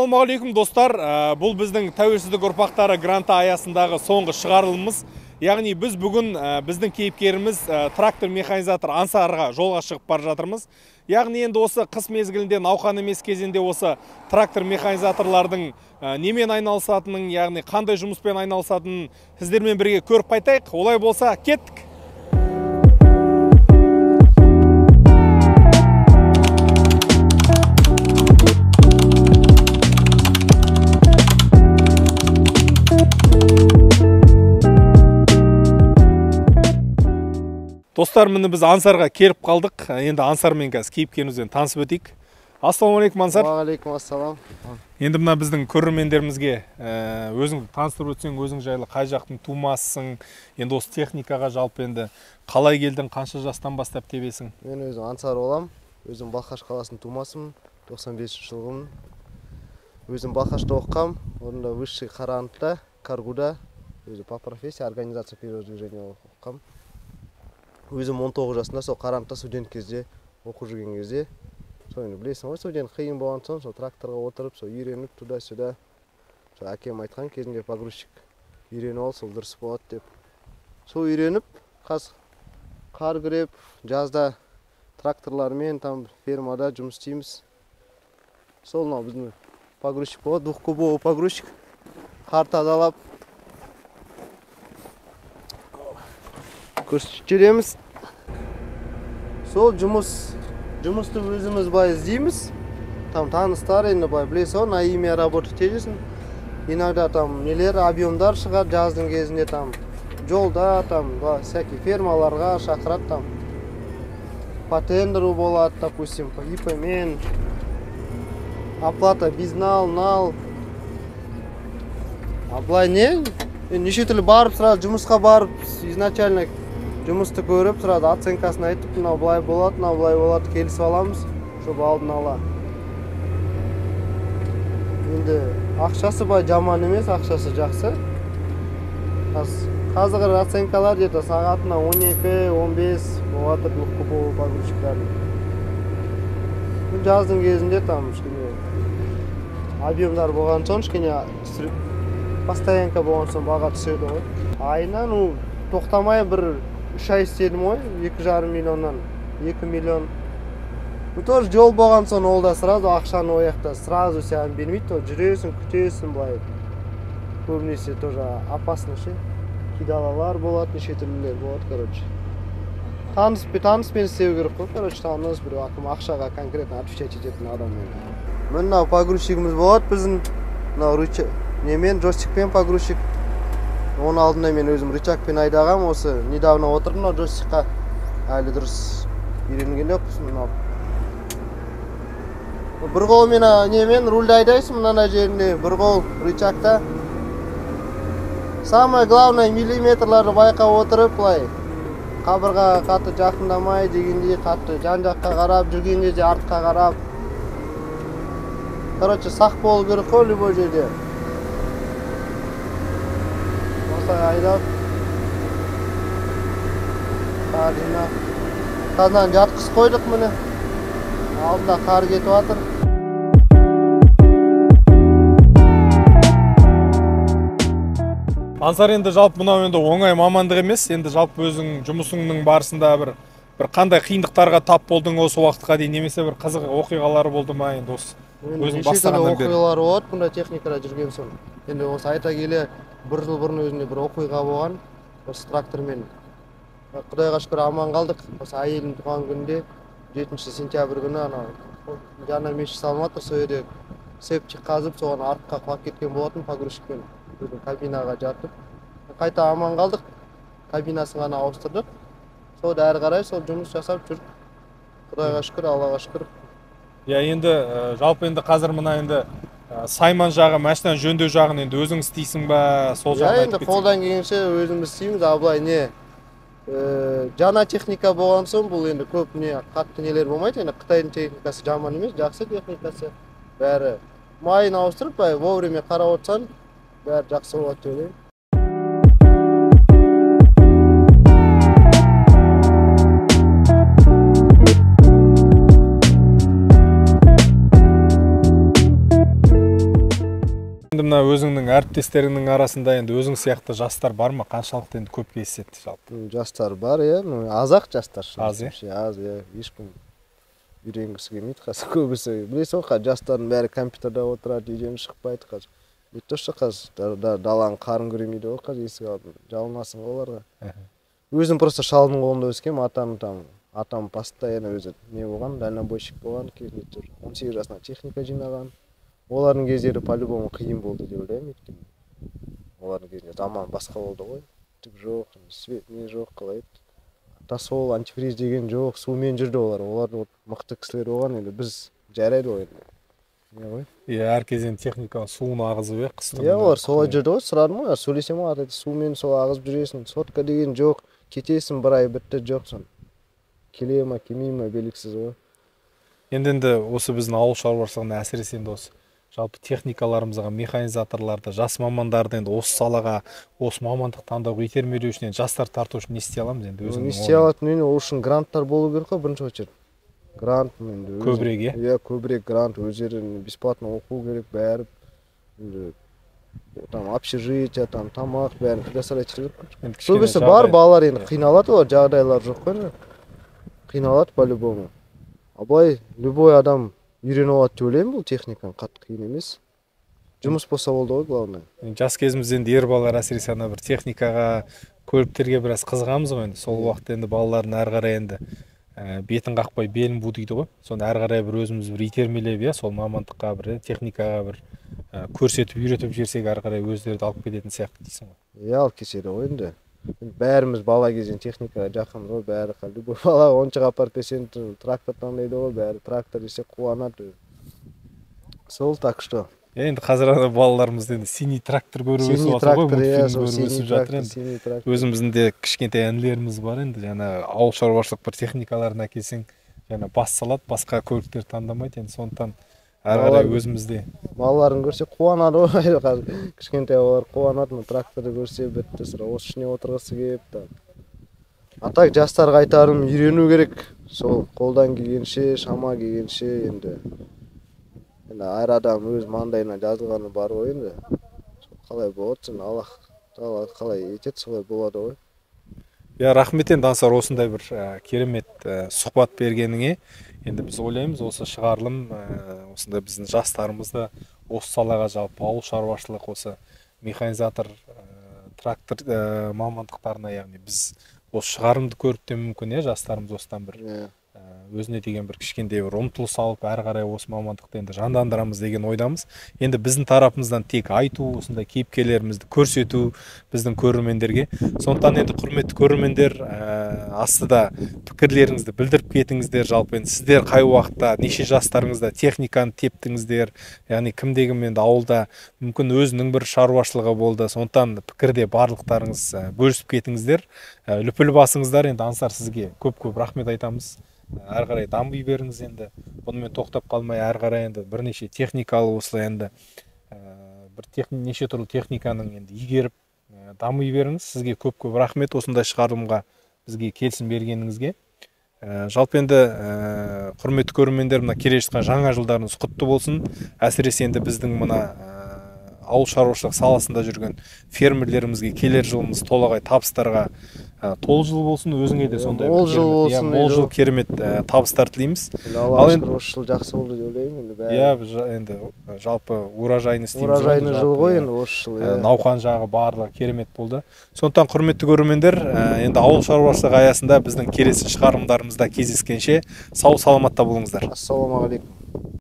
Ассалаумағалейкум достар, бұл біздің тәуелсіздік ұрпақтары гранты аясындағы соңғы шығарылымыз. Яғни біз бүгін біздің кейіпкеріміз трактор механизатор Ансарға жолға шығып бар жатырмыз. Яғни енді осы қыс мезгілінде науқан емес кезінде осы трактор механизаторлардың немен айналысатынын, яғни қандай жұмыспен айналысатынын сіздермен бірге көріп қайтайық. Олай болса, кеттік. Достар, міне біз Ансарға келіп қалдық. Енді Ансармен қазір кейіпкерімізбен танысып өтейік. Ассалаумағалейкум, Ансар. Уағалейкум ассалам. Енді мына біздің көрермендерімізге өзіңді таныстырып өтсең, өзің жайлы қай жақтың тумасысың, енді осы техникаға жалпы енді қалай келдің, қанша жастан бастап тебесің? Мен өзім Ансар болам. Өзім Балқаш қаласының тумасымын, 95 жылғымын. Өзім Балқашта оқығам, орында высший Қарағандыда, Каргуда, өзі по профессии организация перевозжения оқығам. Өзім 19 жасында сол Қарағандыда студент кезде оқып жүрген кезде, сол енді білесің ғой, студент қиын болған соң, сол тракторға отырып, сол үйреніп туда-сюда. Сол әкем айтқан кезінде погрузчик үйреніп ал, сол дұрыс болады деп. Сол үйреніп, қар күреп, жазда тракторлармен там фермада жұмыс істейміз. Сол біздің погрузчик болады, двухкубовый погрузчик. Қар тазалап көрсетіп жүреміз. Сол жұмысты өзіміз бай іздейміз. Там таныстар енді бай білесің ғой, на имя работать етесің. Иногда там нелер, объемдар шығады жаздың кезінде, там жолда, там всякие фермаларға шақырады, там по тендеру болады, допустим, по ИП-мен, оплата безнал, нал. А былай не? Неше түрлі барып, сразу жұмысқа барып, изначально жұмысты көріп, сразу оценкасын айтып, мынау былай болады, келісіп аламыз, чтобы алдын ала. Енді ақшасы бай жаман емес, ақшасы жақсы. Қазір оценкалар где-то сағатына 12-15 болатыр двухкубовый погрузчиктардың. Жаздың кезінде там объемдар болған соң, постоянка болған соң баға түседі ғой. Айына тоқтамай бір 3 ай істедім ғой, 2,5 миллионнан 2 миллион. Тоже жол болған соң ол да сразу ақшаны ояқта сразу саған бермейді, жүресің, күтесің былай. Көбінесе тоже опасно ше. Кидалалар болады, неше түрлілер болады, короче. Таныспен істеу керек қой, короче, таныс бір ақшаға конкретно отвечать ететін адаммен. Мынау погрузчигіміз болады біздің, мынау немен, джойстикпен погрузчик. Оның алдында мен өзім рычагпен айдағам, осы недавно отырдым мынау джойстикқа. Әлі дұрыс үйренген жоқпын. Бір қолмен немен рульді айдайсың мына жерінде, бір қол рычагта. Самое главное миллиметрларды байқап отырып, былай қабырға қатты жақындамай дегендей, қатты жан-жаққа қарап, жүрген кезде артқа қарап. Короче, сақ болу керек қой любой жерде. Айдап қар жинап қазан жатқыз қойдық міне, алдында қар кетіп жатыр. Ансар, енді жалпы мынау енді оңай мамандық емес, енді жалпы өзің жұмысыңның барысында бір қандай қиындықтарға тап болдың осы уақытқа дейін, немесе бір қызық оқиғалары болды ма енді осы өзің бастағаннан бері? Оқиғалар болады бұнда техникада жүрген соң. Енді осы айта келе бір жыл бұрын өзінде бір оқиға болған, осы трактормен. Құдайға шүкір аман қалдық. Осы әйелдің туған күнде 7 сентябрь күні жаңа мешіт салынып, сол жерде септик қазып, соған артқа құлап кеткен болатын погрузчикпен. Кабинаға жатып, қайта аман қалдық. Кабинасын ғана ауыстырдық. Сол әрі қарай сол жұмыс жасап жүрдік. Құдайға шүкір, Аллаға шүкір. Енді жалпы енді қазір мына енді сайман жағы, машинаны жөндеу жағын енді өзің істейсің ба, сол жағын айтып кетсең? Қолдан келгенше өзіміз істейміз, абылай не жаңа техника болған соң, бұл енді көп қатты нелер болмайды. Енді Қытайдың техникасы жаман емес, жақсы техникасы. Бәрі майын ауыстырып, вовремя қарап отырсаң, бәрі жақсы болады деп ойлаймын. мына өзіңнің әріптестеріңнің арасында енді өзің сияқты жастар бар ма? Қаншалықты енді көп кездеседі жалпы? Жастар бар, иә. Аз-ақ жастар. Аз, иә? Аз, иә. Ешкім үйренгісі келмейді қазір. Көбісі білесің ғой, жастардың бәрі компьютерда отырады, үйден шықпайды қазір. Өйтті қазір даланың қарын көрмейді ғой қазір, есік алдында. Жалынасың ғой оларға. Өзім просто шалдың қолында өскем, атам постоянно өзі не болған, дальнобойщик болған, кезінде 18 жасына техника жинаған. Олардың кездері по-любому қиын болды деп ойлаймын, өйткені. Олардың кезінде заман басқа болды ғой. Түк жоқ, свет не жоқ, қалай еді. Тасол, антифриз деген жоқ, сумен жүрді олар. Олар мықты кісілер болған, енді біз жарайды ғой енді. Не ғой? Әр кезден техника суын ағызып, қыстың. Олар солай жүрді ғой, сұрадым ғой, сөйлесем ғой, сумен сол ағызып жүресің, сотка деген жоқ, кетесің бір ай бітті жоқсың. Келе ма, келмей ма белгісіз ғой. Енді осы біздің ауыл шаруашылығына әсіресе енді осы жалпы техникаларымызға, механизаторларды, жас мамандарды енді осы салаға, осы мамандық таңдауға итермелеу үшін жастар тарту үшін не істей аламыз енді өзіңнің? Не істей алатын, ол үшін гранттар болу керек қой, бірінші очередь. Грант енді көбірек, иә? Иә, көбірек грант, өздері бесплатно оқу керек, бәрі. Там общежитие, там тамақ бәрін предоставлять керек. Көбісі бар балалар енді қиналады, олар жағдайлар жоқ қой. Қиналады по-любому. Абылай любой адам үйреніп алады деп ойлаймын, бұл техниканы қатты қиын емес. Жұмыс болса болды ғой, главное. Жас кезімізде енді ер балалар әсіресе ана бір техникаға, көліктерге біраз қызығамыз ғой енді. Сол уақытта енді балалардың әрі қарай енді бетін қақпай белін бу дейді ғой. Соны әрі қарай бір өзіміз бір итермелеп, сол мамандыққа бір техникаға бір көрсетіп, үйретіп жіберсек әрі қарай өздері алып кететін сияқты дейсің ғой. Иә, алып кетеді ғой енді. Бәріміз бала кезден техникаға жақын ғой, бәрі любой бала оншаға апарып берсең трактор таңдайды ғой, бәрі трактор десе қуанады. Сол так что. Енді қазір балаларымызды енді синий трактор көріп өсіп жатыр ғой, мультфильм көріп жатыр енді. Өзіміздің де кішкентай інілеріміз бар енді, жаңа ауыл шаруашылық бір техникаларын әкелсең, жаңа бас салады, басқа көліктер таңдамайды енді, сондықтан әрі қарай өзімізде. Балаларын көрсе қуанады ғой, кішкентай балалар қуанады, тракторды көрсе бітті, осы ішіне отырғысы келіп. А так жастарға айтарым, үйрену керек, сол қолдан келгенше, шама келгенше енді. Әр адам өз маңдайына жазылғаны бар ғой енді. Қалай болады, Аллах қалай етеді, солай болады ғой. Рахмет енді Ансар, осындай бір керемет сұхбат бергеніңе. Енді біз ойлаймыз, осы шығарылым осындай біздің жастарымызды осы салаға жалпы ауыл шаруашылық, осы механизатор, трактор мамандықтарына, яғни біз осы шығарымды көріп те мүмкін, жастарымыз осыдан бір өзіне деген бір кішкентай бір ұмтылыс алып, әрі қарай осы мамандықты енді жандандырамыз деген ойдамыз. Енді біздің тарапымыздан тек айту, осындай кейіпкерлерімізді көрсету біздің көрермендерге. Сондықтан енді құрметті көрермендер, астыда пікірлеріңізді білдіріп кетіңіздер. Жалпы енді сіздер қай уақытта, неше жастарыңызда техниканы тептіңіздер, яғни кімде-кім енді ауылда мүмкін өзінің бір шаруашылығы болды. Сондықтан пікірде барлықтарыңыз бөлісіп кетіңіздер. Лүпіл басыңыздар. Енді Ансар, сізге көп-көп рахмет айтамыз. Әрі қарай дамый беріңіз енді. Бұнымен тоқтап қалмай әрі қарай енді бірнеше техникалы осылай енді неше түрлі техниканың енді игеріп дамый беріңіз. Сізге көп-көп рахмет осындай шығарылымға бізге келісім бергеніңізге. Жалпы енді құрметті көрермендер, мына келе жатқан жаңа жылдарыңыз құтты болсын. Әсіресе енді біздің мына ауыл шаруашылық саласында жүрген фермерлерімізге келер жылымыз толағай табыстарға толы жыл болсын, өзіңе де сондай мол жыл болсын, мол жыл керемет табыстар тілейміз. Ал енді осы жыл жақсы болды деп ойлаймын енді. Жалпы урожайны істейміз. Урожайны жыл ғой енді осы жыл. Науқан жағы барлығы керемет болды. Сондықтан құрметті көрермендер, енді ауыл шаруашылығы аясында біздің келесі шығарылымдарымызда кездескенше сау саламатта болыңыздар. Ассалаумағалейкум.